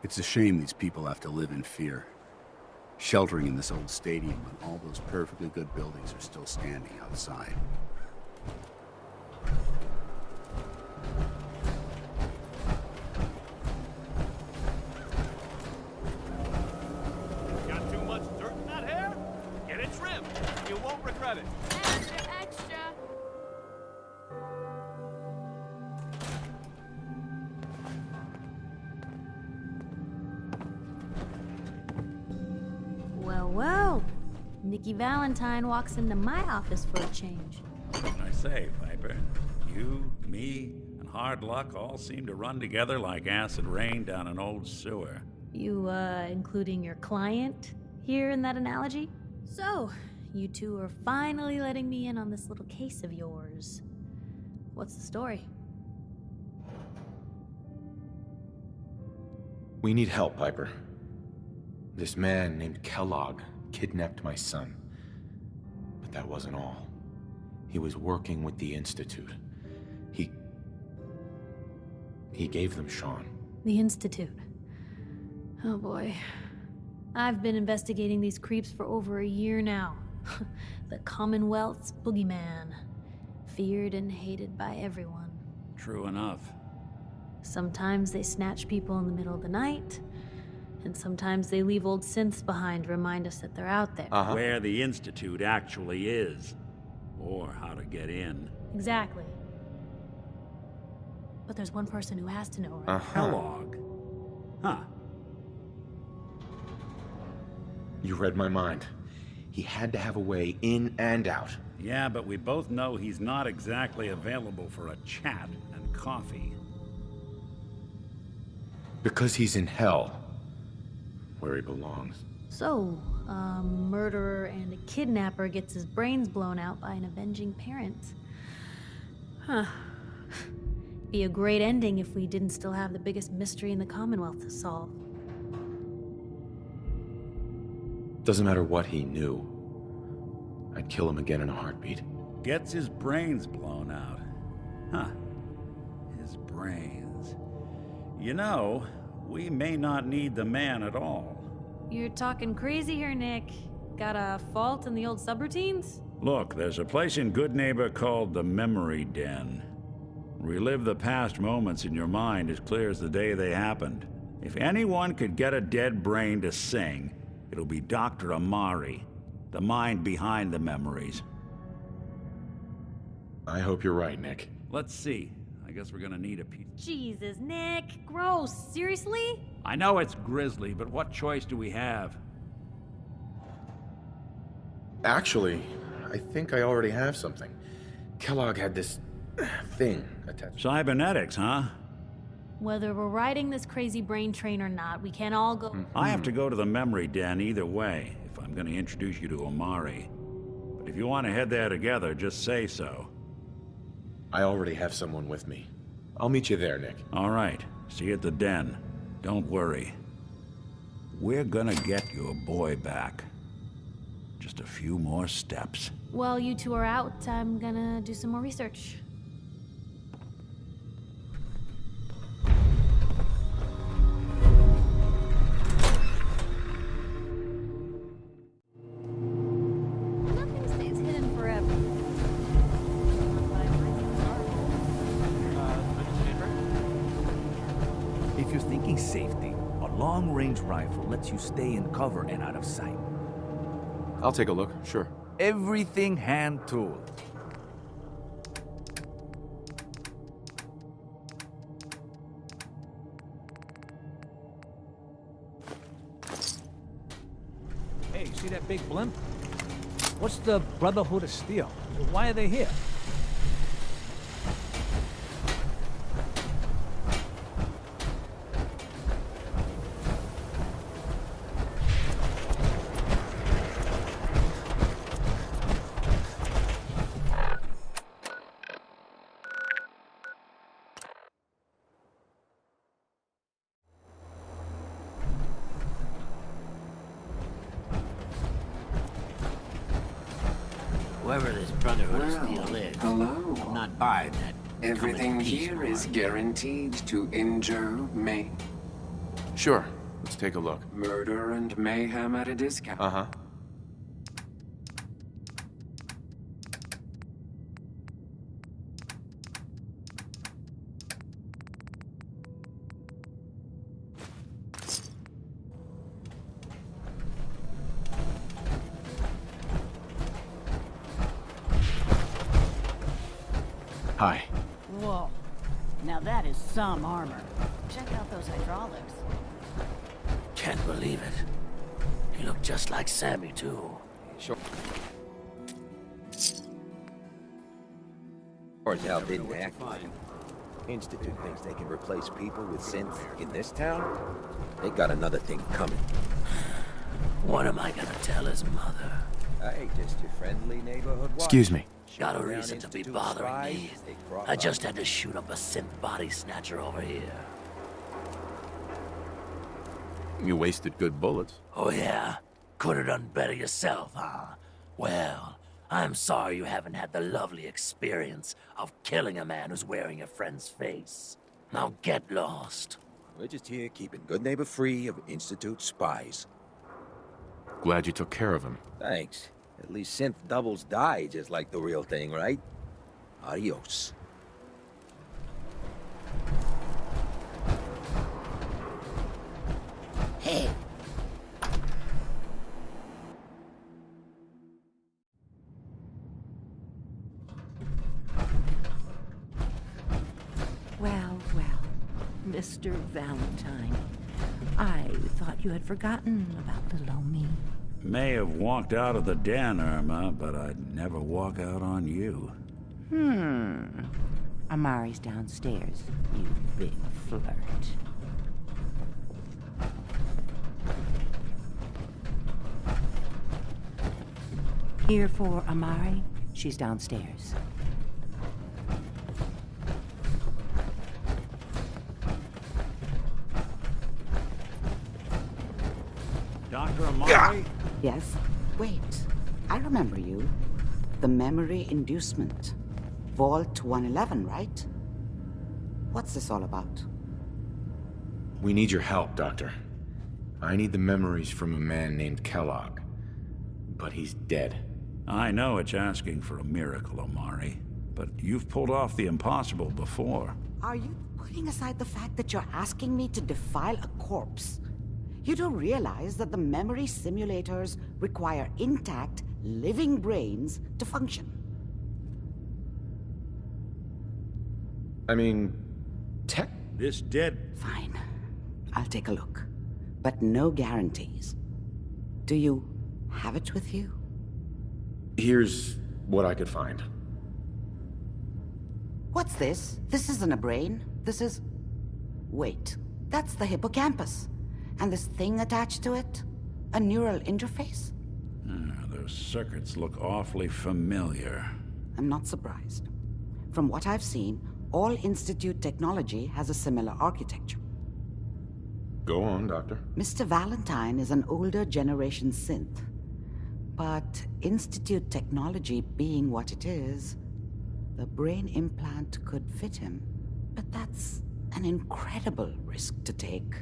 It's a shame these people have to live in fear. Sheltering in this old stadium when all those perfectly good buildings are still standing outside. Got too much dirt in that hair? Get it trimmed. You won't regret it. Extra, extra. Well, well. Nikki Valentine walks into my office for a change. What can I say, Piper? You, me, and hard luck all seem to run together like acid rain down an old sewer. You, including your client here in that analogy? So, you two are finally letting me in on this little case of yours. What's the story? We need help, Piper. This man named Kellogg kidnapped my son. But that wasn't all. He was working with the Institute. He gave them Sean. The Institute. Oh boy. I've been investigating these creeps for over a year now. The Commonwealth's boogeyman. Feared and hated by everyone. True enough. Sometimes they snatch people in the middle of the night, and sometimes they leave old synths behind to remind us that they're out there. Where the Institute actually is. Or how to get in. Exactly. But there's one person who has to know, right? Kellogg. Huh. You read my mind. He had to have a way in and out. Yeah, but we both know he's not exactly available for a chat and coffee. Because he's in hell. Where he belongs. So, a murderer and a kidnapper gets his brains blown out by an avenging parent. Huh. Be a great ending if we didn't still have the biggest mystery in the Commonwealth to solve. Doesn't matter what he knew. I'd kill him again in a heartbeat. Gets his brains blown out. Huh. His brains. You know, we may not need the man at all. You're talking crazy here, Nick. Got a fault in the old subroutines? Look, there's a place in Good Neighbor called the Memory Den. Relive the past moments in your mind as clear as the day they happened. If anyone could get a dead brain to sing, it'll be Dr. Amari, the mind behind the memories. I hope you're right, Nick. Let's see. I guess we're gonna need a piece. Jesus, Nick. Gross. Seriously? I know it's grisly, but what choice do we have? Actually, I think I already have something. Kellogg had this thing attached. Cybernetics, huh? Whether we're riding this crazy brain train or not, we can't all go... I have to go to the Memory Den either way, if I'm gonna introduce you to Amari. But if you want to head there together, just say so. I already have someone with me. I'll meet you there, Nick. All right. See you at the den. Don't worry. We're gonna get your boy back. Just a few more steps. While you two are out, I'm gonna do some more research. Nothing stays hidden forever. If you're thinking safety, a long-range rifle lets you stay in cover and out of sight. I'll take a look, sure. Everything hand-tooled. Hey, see that big blimp? What's the Brotherhood of Steel? Why are they here? Whoever this Brotherhood of Steel is, Hello. I'm not buying that. Everything come in peace here is malarkey. guaranteed to injure me. Sure. Let's take a look. Murder and mayhem at a discount. Uh-huh. Hi. Whoa. Now that is some armor. Check out those hydraulics. Can't believe it. You look just like Sammy, too. Sure. Hell didn't act like it. Institute thinks they can replace people with synths in this town? They got another thing coming. What am I gonna tell his mother? Hey, just your friendly neighborhood watch. Excuse me. Got a reason to be bothering me. I just had to shoot up a synth body snatcher over here. You wasted good bullets. Oh yeah? Could have done better yourself, huh? Well, I'm sorry you haven't had the lovely experience of killing a man who's wearing a friend's face. Now get lost. We're just here keeping good neighbor free of Institute spies. Glad you took care of him. Thanks. At least synth doubles die just like the real thing, right? Adios. Hey. Well, Mr. Valentine. I thought you had forgotten about little old me. May have walked out of the den, Irma, but I'd never walk out on you. Amari's downstairs, you big flirt. Here for Amari. She's downstairs. Dr. Amari? Yes? Wait. I remember you. The memory inducement. Vault 111, right? What's this all about? We need your help, Doctor. I need the memories from a man named Kellogg. But he's dead. I know it's asking for a miracle, Amari, but you've pulled off the impossible before. Are you putting aside the fact that you're asking me to defile a corpse? You do realize that the memory simulators require intact, living brains to function. I mean, This dead... Fine. I'll take a look. But no guarantees. Do you have it with you? Here's what I could find. What's this? This isn't a brain. This is... Wait. That's the hippocampus. And this thing attached to it? A neural interface? Those circuits look awfully familiar. I'm not surprised. From what I've seen, all Institute technology has a similar architecture. Go on, Doctor. Mr. Valentine is an older generation synth. But Institute technology being what it is, the brain implant could fit him. But that's an incredible risk to take.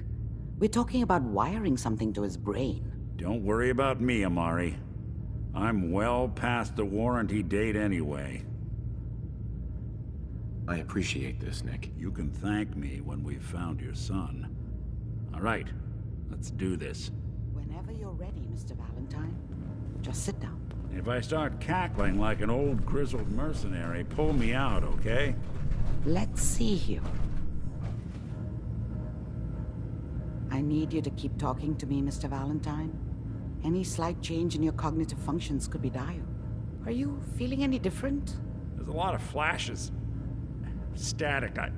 We're talking about wiring something to his brain. Don't worry about me, Amari. I'm well past the warranty date anyway. I appreciate this, Nick. You can thank me when we've found your son. All right, let's do this. Whenever you're ready, Mr. Valentine. Just sit down. If I start cackling like an old grizzled mercenary, pull me out, okay? Let's see here. I need you to keep talking to me, Mr. Valentine. Any slight change in your cognitive functions could be dire. Are you feeling any different? There's a lot of flashes. Static. I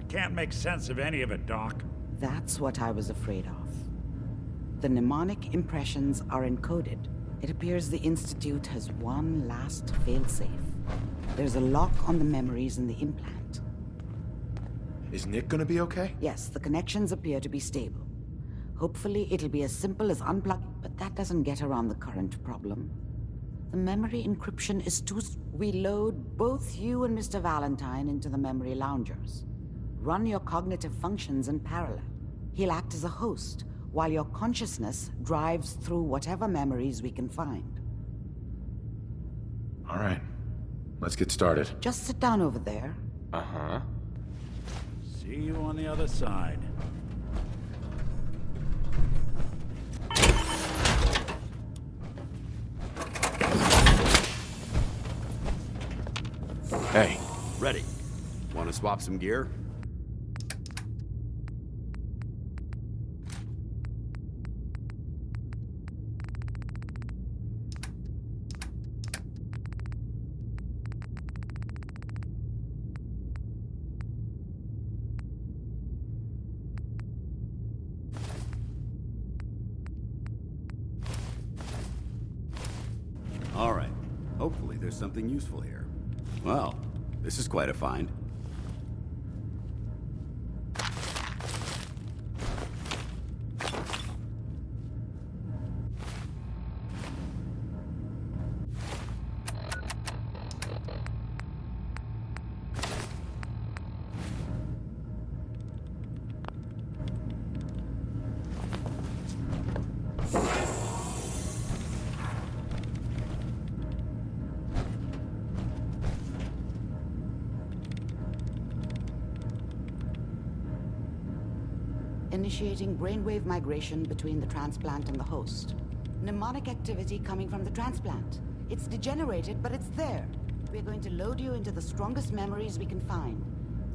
can't make sense of any of it, Doc. That's what I was afraid of. The mnemonic impressions are encoded. It appears the Institute has one last failsafe. There's a lock on the memories in the implant. Is Nick gonna be okay? Yes, the connections appear to be stable. Hopefully it'll be as simple as unplugging, but that doesn't get around the current problem. The memory encryption is too... We load both you and Mr. Valentine into the memory loungers. Run your cognitive functions in parallel. He'll act as a host, while your consciousness drives through whatever memories we can find. All right. Let's get started. Just sit down over there. Uh-huh. See you on the other side. Hey. Ready. Want to swap some gear? All right. Hopefully there's something useful here. Well, this is quite a find. Initiating brainwave migration between the transplant and the host. Mnemonic activity coming from the transplant. It's degenerated, but it's there. We're going to load you into the strongest memories we can find.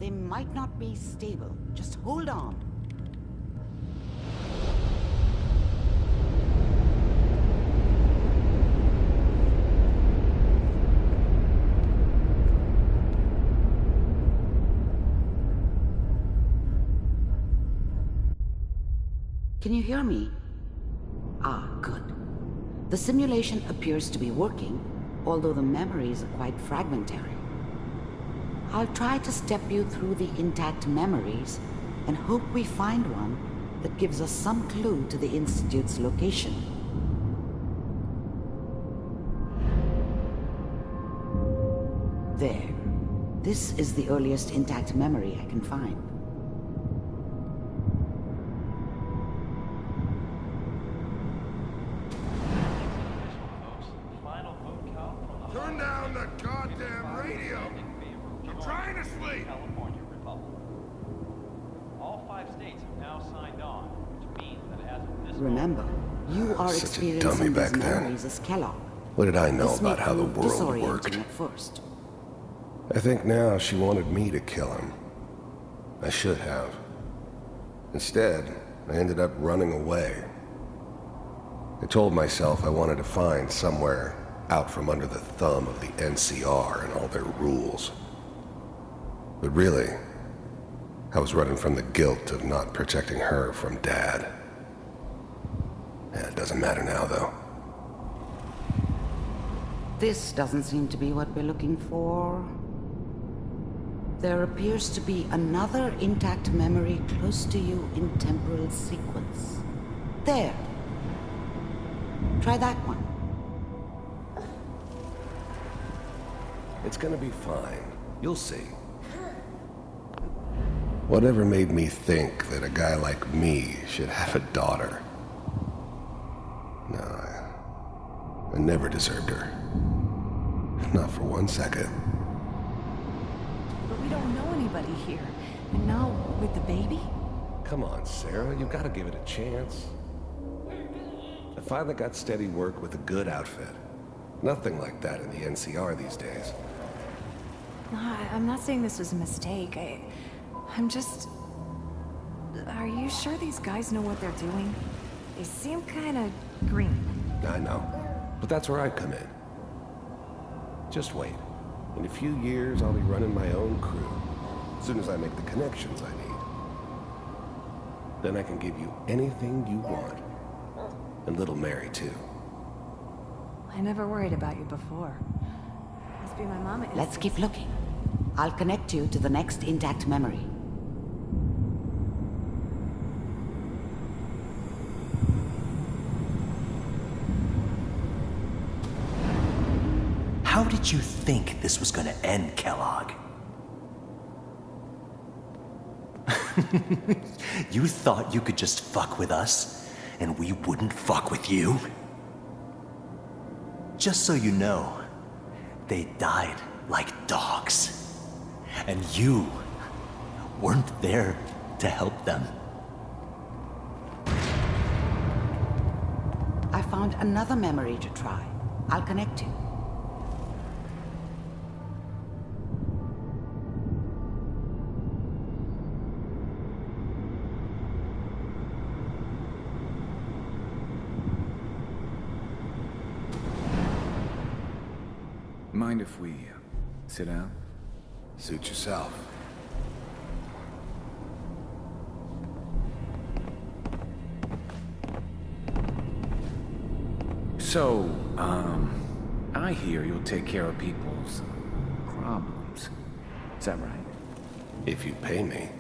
They might not be stable. Just hold on. Can you hear me? Ah, good. The simulation appears to be working, although the memories are quite fragmentary. I'll try to step you through the intact memories and hope we find one that gives us some clue to the Institute's location. There. This is the earliest intact memory I can find. Turn down the goddamn radio! I'm trying to sleep! All 5 states have now signed on, which means that as of this Remember, you are Such a dummy experiencing back these then. memories as Kellogg. What did I know This may about how the prove world disorienting worked? at first. I think now she wanted me to kill him. I should have. Instead, I ended up running away. I told myself I wanted to find somewhere out from under the thumb of the NCR and all their rules. But really, I was running from the guilt of not protecting her from Dad. It doesn't matter now, though. This doesn't seem to be what we're looking for. There appears to be another intact memory close to you in temporal sequence. There. Try that one. It's gonna be fine. You'll see. Whatever made me think that a guy like me should have a daughter? No, I never deserved her. Not for 1 second. But we don't know anybody here. And now, with the baby? Come on, Sarah, you gotta give it a chance. I finally got steady work with a good outfit. Nothing like that in the NCR these days. No, I'm not saying this was a mistake. I'm just... Are you sure these guys know what they're doing? They seem kind of green. I know, but that's where I come in. Just wait. In a few years, I'll be running my own crew. As soon as I make the connections I need. Then I can give you anything you want. And little Mary, too. I never worried about you before. Must be my mama. Let's keep looking. I'll connect you to the next intact memory. How did you think this was gonna end, Kellogg? You thought you could just fuck with us, and we wouldn't fuck with you? Just so you know, they died like dogs. And you weren't there to help them. I found another memory to try. I'll connect you. Mind if we sit down? Suit yourself. So, I hear you'll take care of people's problems. Is that right? If you pay me.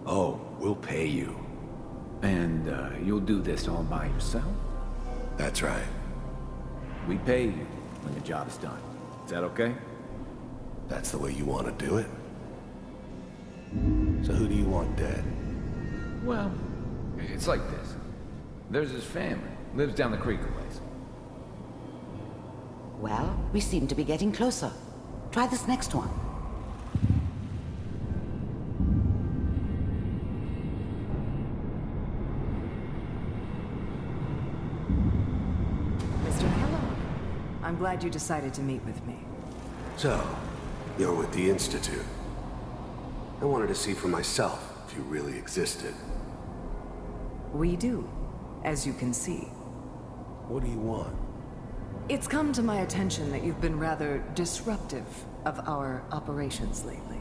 Oh, we'll pay you. And, you'll do this all by yourself? That's right. We pay you when the job is done. Is that okay? That's the way you want to do it? So who do you want dead? Well, it's like this. There's his family. Lives down the creek a ways. Well, we seem to be getting closer. Try this next one. Mr. Kellogg, I'm glad you decided to meet with me. So, you're with the Institute. I wanted to see for myself if you really existed. We do, as you can see. What do you want? It's come to my attention that you've been rather disruptive of our operations lately.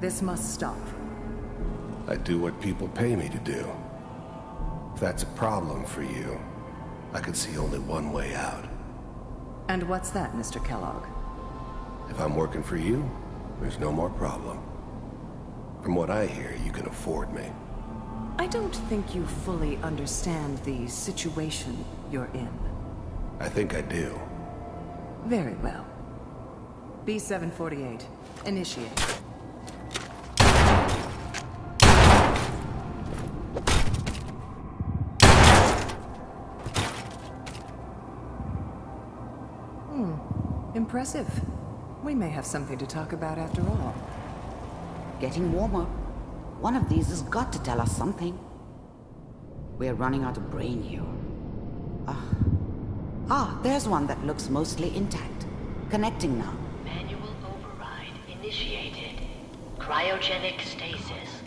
This must stop. I do what people pay me to do. If that's a problem for you, I can see only one way out. And what's that, Mr. Kellogg? If I'm working for you, there's no more problem. From what I hear, you can afford me. I don't think you fully understand the situation you're in. I think I do. Very well. B-748, initiate. Impressive. We may have something to talk about after all. Getting warmer. One of these has got to tell us something. We're running out of brain here. There's one that looks mostly intact. Connecting now. Manual override initiated. Cryogenic stasis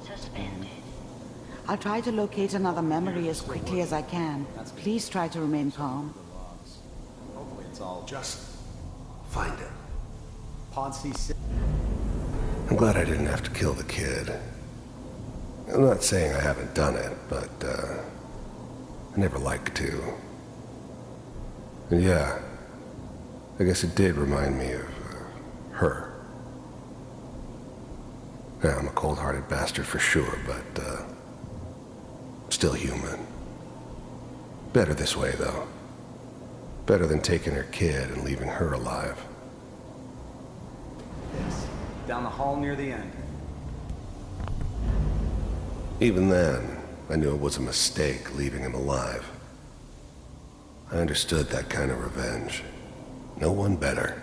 suspended. I'll try to locate another memory as quickly as I can. Please try to remain calm. Hopefully it's all just find it. Ponzi. I'm glad I didn't have to kill the kid. I'm not saying I haven't done it, but I never liked to. And yeah, I guess it did remind me of her. Yeah, I'm a cold-hearted bastard for sure, but still human. Better this way, though. Better than taking her kid and leaving her alive. Yes, down the hall near the end. Even then, I knew it was a mistake leaving him alive. I understood that kind of revenge. No one better.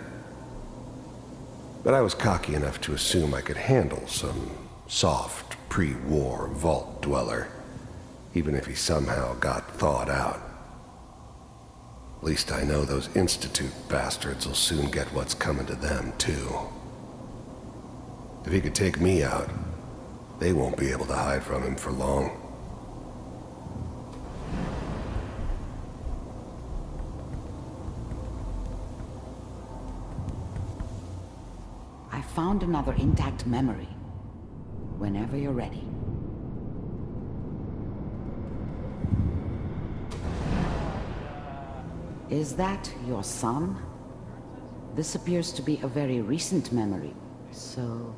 But I was cocky enough to assume I could handle some soft, pre-war vault dweller, even if he somehow got thawed out. At least I know those Institute bastards will soon get what's coming to them, too. If he could take me out, they won't be able to hide from him for long. I found another intact memory. Whenever you're ready. Is that your son? This appears to be a very recent memory. So,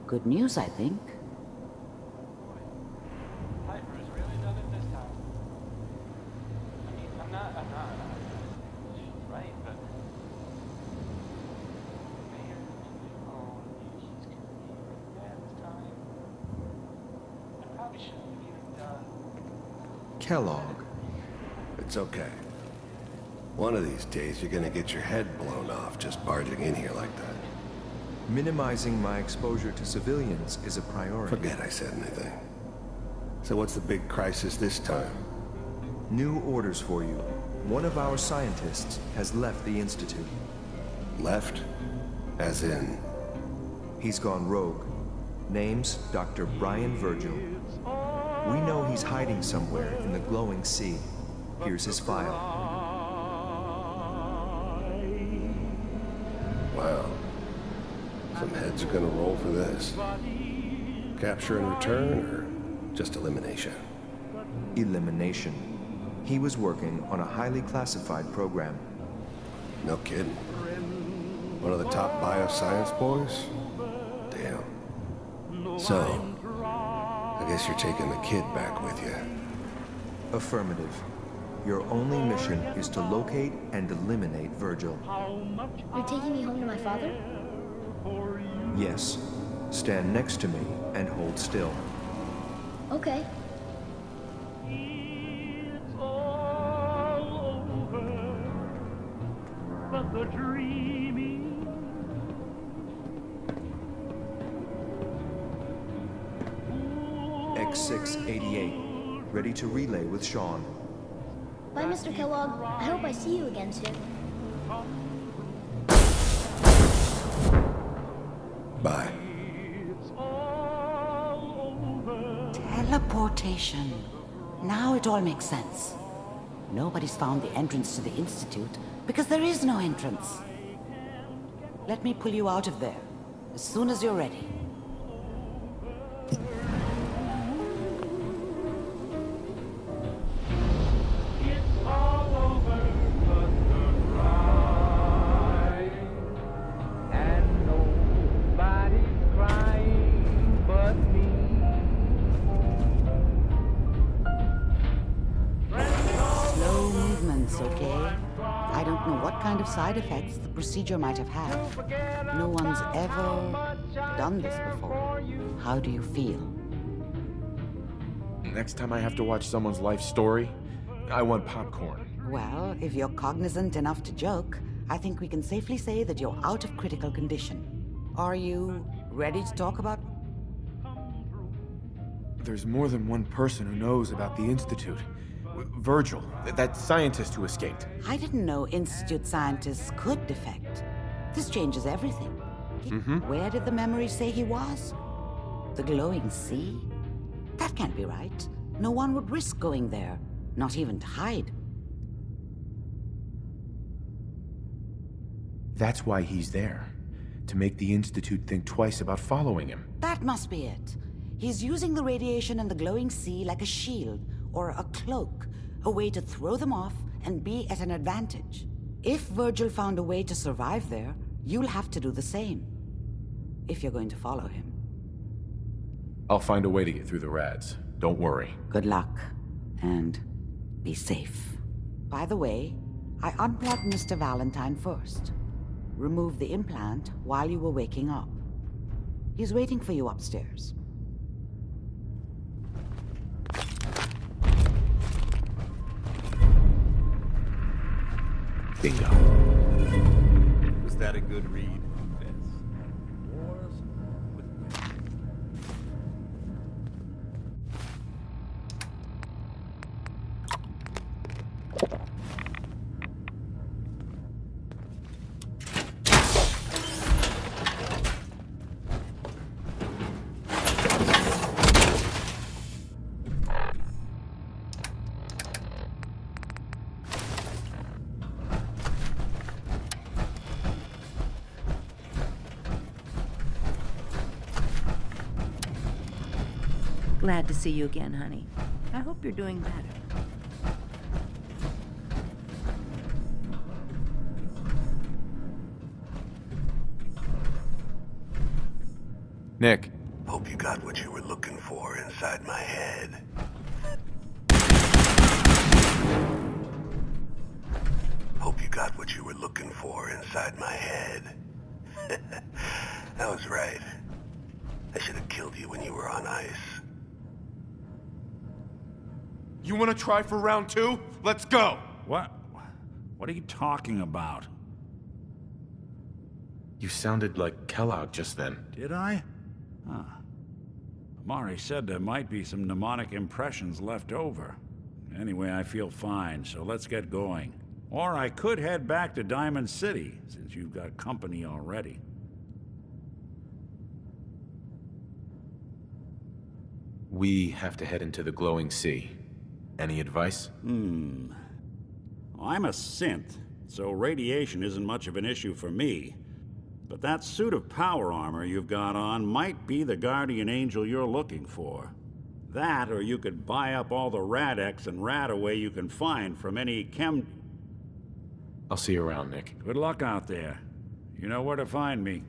good news, I think. Kellogg. It's okay. One of these days, you're gonna get your head blown off just barging in here like that. Minimizing my exposure to civilians is a priority. Forget I said anything. So what's the big crisis this time? New orders for you. One of our scientists has left the Institute. Left? As in? He's gone rogue. Name's Dr. Brian Virgil. We know he's hiding somewhere in the glowing sea. Here's his file. Wow. Some heads are gonna roll for this. Capture and return, or just elimination? Elimination. He was working on a highly classified program. No kidding. One of the top bioscience boys? Damn. So, I guess you're taking the kid back with you. Affirmative. Your only mission is to locate and eliminate Virgil. You're taking me home to my father? Yes. Stand next to me and hold still. Okay. But the dreaming. X688. Ready to relay with Sean. Bye, Mr. Kellogg. I hope I see you again soon. Bye. Teleportation. Now it all makes sense. Nobody's found the entrance to the Institute because there is no entrance. Let me pull you out of there as soon as you're ready. Side effects the procedure might have had. No one's ever done this before. How do you feel? Next time I have to watch someone's life story, I want popcorn. Well, if you're cognizant enough to joke, I think we can safely say that you're out of critical condition. Are you ready to talk about? There's more than one person who knows about the Institute. Virgil, that scientist who escaped. I didn't know Institute scientists could defect. This changes everything. Where did the memory say he was? The glowing sea? That can't be right. No one would risk going there, not even to hide. That's why he's there. To make the Institute think twice about following him. That must be it. He's using the radiation and the glowing sea like a shield or a cloak, a way to throw them off and be at an advantage. If Virgil found a way to survive there, you'll have to do the same, if you're going to follow him. I'll find a way to get through the rads. Don't worry. Good luck, and be safe. By the way, I unplugged Mr. Valentine first. Removed the implant while you were waking up. He's waiting for you upstairs. Bingo. Was that a good read? Glad to see you again, honey. I hope you're doing better. Nick. Hope you got what you were looking for inside my head. Hope you got what you were looking for inside my head. I was right. I should have killed you when you were on ice. You want to try for round 2? Let's go! What? What are you talking about? You sounded like Kellogg just then. Did I? Huh. Amari said there might be some mnemonic impressions left over. Anyway, I feel fine, so let's get going. Or I could head back to Diamond City, since you've got company already. We have to head into the glowing sea. Any advice? I'm a synth, so radiation isn't much of an issue for me. But that suit of power armor you've got on might be the guardian angel you're looking for. That, or you could buy up all the Rad-X and Rad-Away you can find from any I'll see you around, Nick. Good luck out there. You know where to find me.